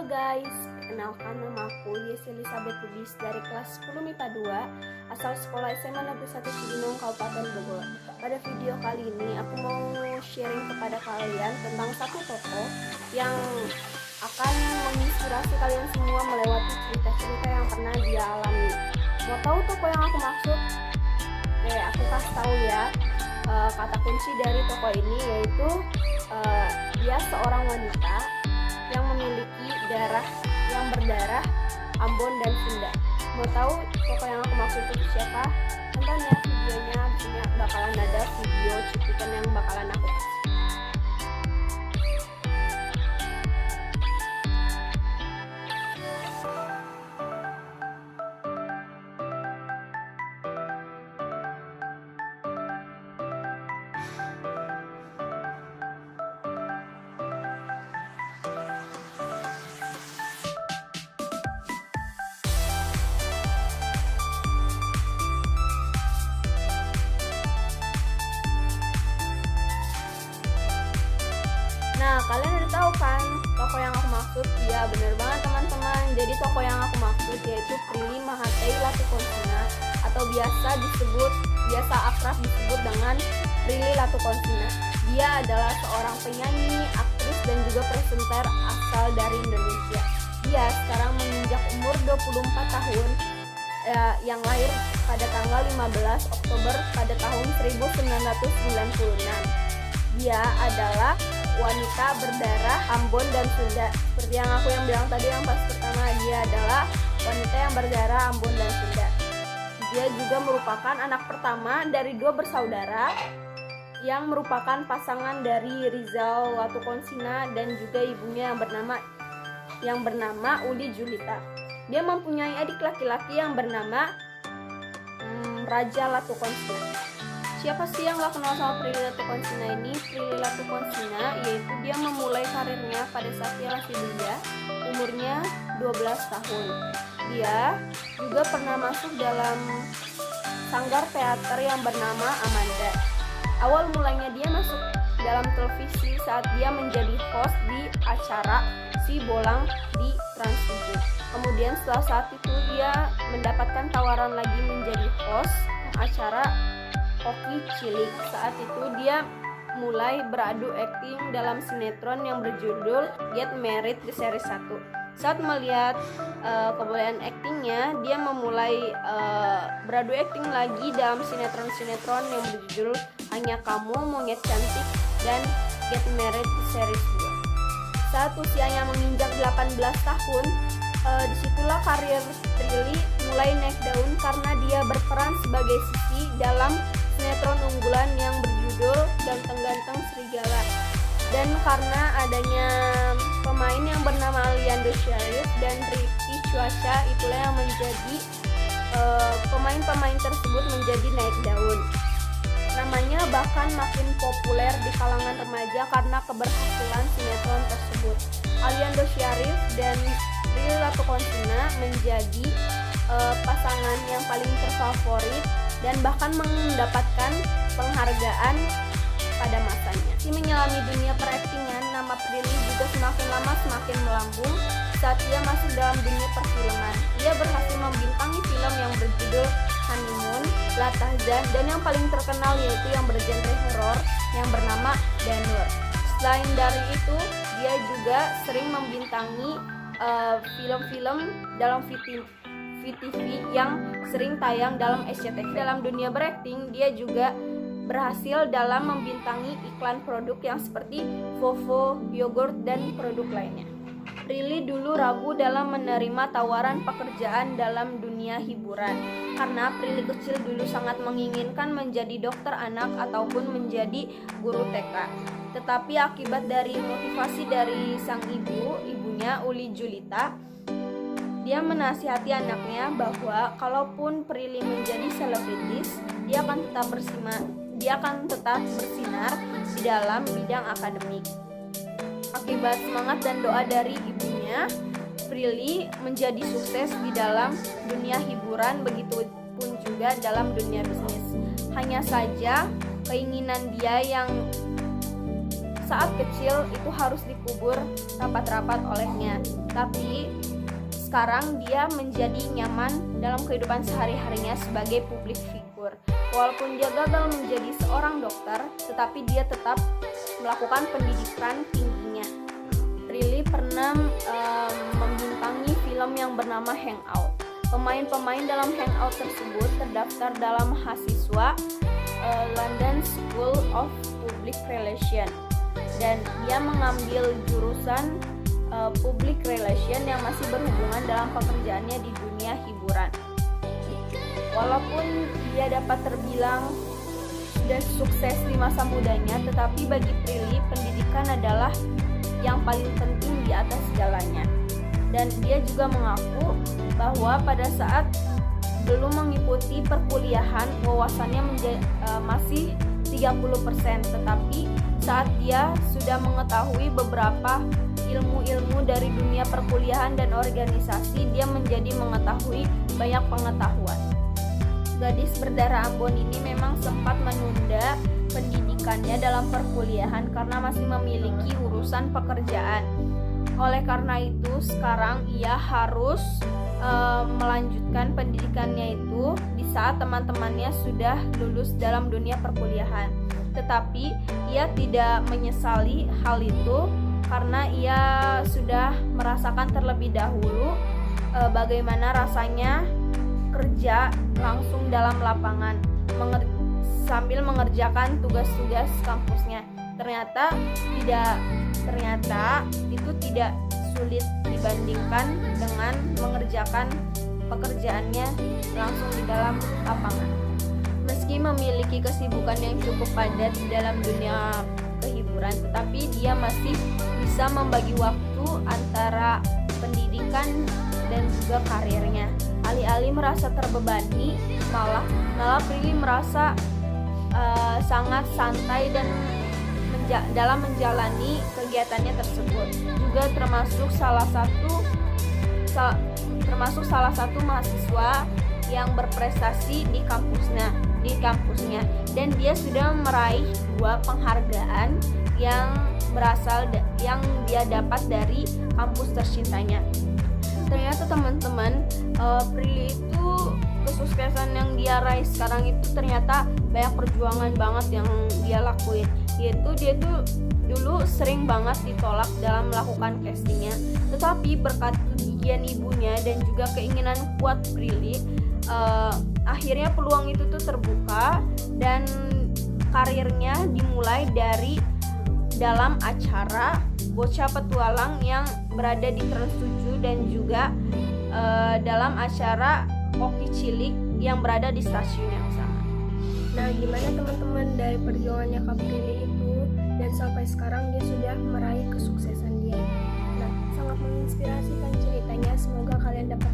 guys, perkenalkan nama aku Yesi Elizabeth Bubis dari kelas 10 MIPA 2 asal sekolah SMA Negeri 1 Cibinong, Kabupaten Bogor. Pada video kali ini aku mau sharing kepada kalian tentang satu tokoh yang akan menginspirasi kalian semua melewati cerita-cerita yang pernah dia alami. Mau tahu tokoh yang aku maksud? Oke, aku kasih tahu ya. Kata kunci dari tokoh ini yaitu dia seorang wanita yang memiliki darah yang berdarah Ambon dan Sunda. Mau tahu tokoh yang aku maksud itu siapa? Tonton ya videonya, disini bakalan ada video cuplikan yang bakalan aku kasih. Nah, kalian udah tahu kan tokoh yang aku maksud? Iya, bener banget teman-teman. Jadi tokoh yang aku maksud yaitu Prilly Mahathai Latukonsina atau biasa akrab disebut dengan Prilly Latukonsina. Dia adalah seorang penyanyi, aktris dan juga presenter asal dari Indonesia. Dia sekarang menginjak umur 24 tahun yang lahir pada tanggal 15 Oktober pada tahun 1996. Dia adalah wanita berdarah Ambon dan Sunda. Seperti yang aku bilang tadi yang pas pertama, dia adalah wanita yang berdarah Ambon dan Sunda. Dia juga merupakan anak pertama dari 2 bersaudara yang merupakan pasangan dari Rizal Latukonsina dan juga ibunya yang bernama Uli Julita. Dia mempunyai adik laki-laki yang bernama Raja Latukonsina. Siapa sih yang gak kenal sama Prilly Latukonsina ini? Prilly Latukonsina yaitu dia memulai karirnya pada saat dia masih belia, umurnya 12 tahun. Dia juga pernah masuk dalam sanggar teater yang bernama Amanda. Awal mulanya dia masuk dalam televisi saat dia menjadi host di acara Si Bolang di Trans 7. Kemudian setelah saat itu dia mendapatkan tawaran lagi menjadi host acara Oki Cilik. Saat itu dia mulai beradu akting dalam sinetron yang berjudul Get Married di seri 1. Saat melihat kebolehan aktingnya, dia memulai beradu akting lagi dalam sinetron-sinetron yang berjudul Hanya Kamu, Monyet Cantik, dan Get Married di seri 2. Saat usianya menginjak 18 tahun, disitulah karir Prilly mulai naik daun karena dia berperan sebagai Sisi dalam sinetron unggulan yang berjudul Ganteng-Ganteng Serigala. Dan karena adanya pemain yang bernama Aliando Syarif dan Ricky Cuaca, itulah yang menjadi pemain-pemain tersebut menjadi naik daun. Namanya bahkan makin populer di kalangan remaja karena keberhasilan sinetron tersebut. Aliando Syarif dan Prilly Latukonsina menjadi pasangan yang paling terfavorit dan bahkan mendapatkan penghargaan pada masanya. Si menyelami dunia peraktingan, nama Prilly juga semakin lama semakin melambung saat ia masuk dalam dunia perfilman. Ia berhasil membintangi film yang berjudul Honeymoon, La Tahzan, dan yang paling terkenal yaitu yang bergenre horor yang bernama Danur. Selain dari itu, dia juga sering membintangi film-film dalam VTV yang sering tayang dalam SCTV. Dalam dunia berakting, dia juga berhasil dalam membintangi iklan produk yang seperti Vovo, yogurt, dan produk lainnya. Prilly dulu ragu dalam menerima tawaran pekerjaan dalam dunia hiburan karena Prilly kecil dulu sangat menginginkan menjadi dokter anak ataupun menjadi guru TK. Tetapi akibat dari motivasi dari sang ibunya Uli Julita, dia menasihati anaknya bahwa kalaupun Prilly menjadi selebritis, dia akan tetap bersinar di dalam bidang akademik. Akibat semangat dan doa dari ibunya, Prilly menjadi sukses di dalam dunia hiburan, begitupun juga dalam dunia bisnis. Hanya saja keinginan dia yang saat kecil itu harus dikubur rapat-rapat olehnya. Tapi sekarang dia menjadi nyaman dalam kehidupan sehari-harinya sebagai public figure. Walaupun dia gagal menjadi seorang dokter, tetapi dia tetap melakukan pendidikan tingginya. Prilly pernah membintangi film yang bernama Hangout. Pemain-pemain dalam Hangout tersebut terdaftar dalam mahasiswa London School of Public Relations, dan dia mengambil jurusan Public Relation yang masih berhubungan dalam pekerjaannya di dunia hiburan. Walaupun dia dapat terbilang sudah sukses di masa mudanya, tetapi bagi Prilly pendidikan adalah yang paling penting di atas segalanya. Dan dia juga mengaku bahwa pada saat belum mengikuti perkuliahan wawasannya masih 30%, tetapi saat dia sudah mengetahui beberapa ilmu-ilmu dari dunia perkuliahan dan organisasi, dia menjadi mengetahui banyak pengetahuan. Gadis berdarah Ambon ini memang sempat menunda pendidikannya dalam perkuliahan karena masih memiliki urusan pekerjaan. Oleh karena itu sekarang ia harus melanjutkan pendidikannya itu di saat teman-temannya sudah lulus dalam dunia perkuliahan. Tetapi ia tidak menyesali hal itu karena ia sudah merasakan terlebih dahulu bagaimana rasanya kerja langsung dalam lapangan sambil mengerjakan tugas-tugas kampusnya. Ternyata itu tidak sulit dibandingkan dengan mengerjakan pekerjaannya langsung di dalam lapangan. Meski memiliki kesibukan yang cukup padat di dalam dunia kehiburan, tetapi dia masih bisa membagi waktu antara pendidikan dan juga karirnya. Alih-alih merasa terbebani, malah Prilly merasa sangat santai dan dalam menjalani kegiatannya tersebut. Juga termasuk salah satu mahasiswa yang berprestasi di kampusnya, dan dia sudah meraih 2 penghargaan yang dia dapat dari kampus tercintanya. Ternyata teman-teman, Prilly itu kesuksesan yang dia raih sekarang itu ternyata banyak perjuangan banget yang dia lakuin. Yaitu dia tuh dulu sering banget ditolak dalam melakukan castingnya, tetapi berkat kegigihan ibunya dan juga keinginan kuat Prilly, akhirnya peluang itu tuh terbuka dan karirnya dimulai dari dalam acara Bocah Petualang yang berada di Trans 7 dan juga dalam acara Oki Cilik yang berada di stasiun yang sama. Nah, gimana teman-teman dari perjuangannya Kak Prilly itu dan sampai sekarang dia sudah meraih kesuksesan dia. Nah, sangat menginspirasikan ceritanya. Semoga kalian dapat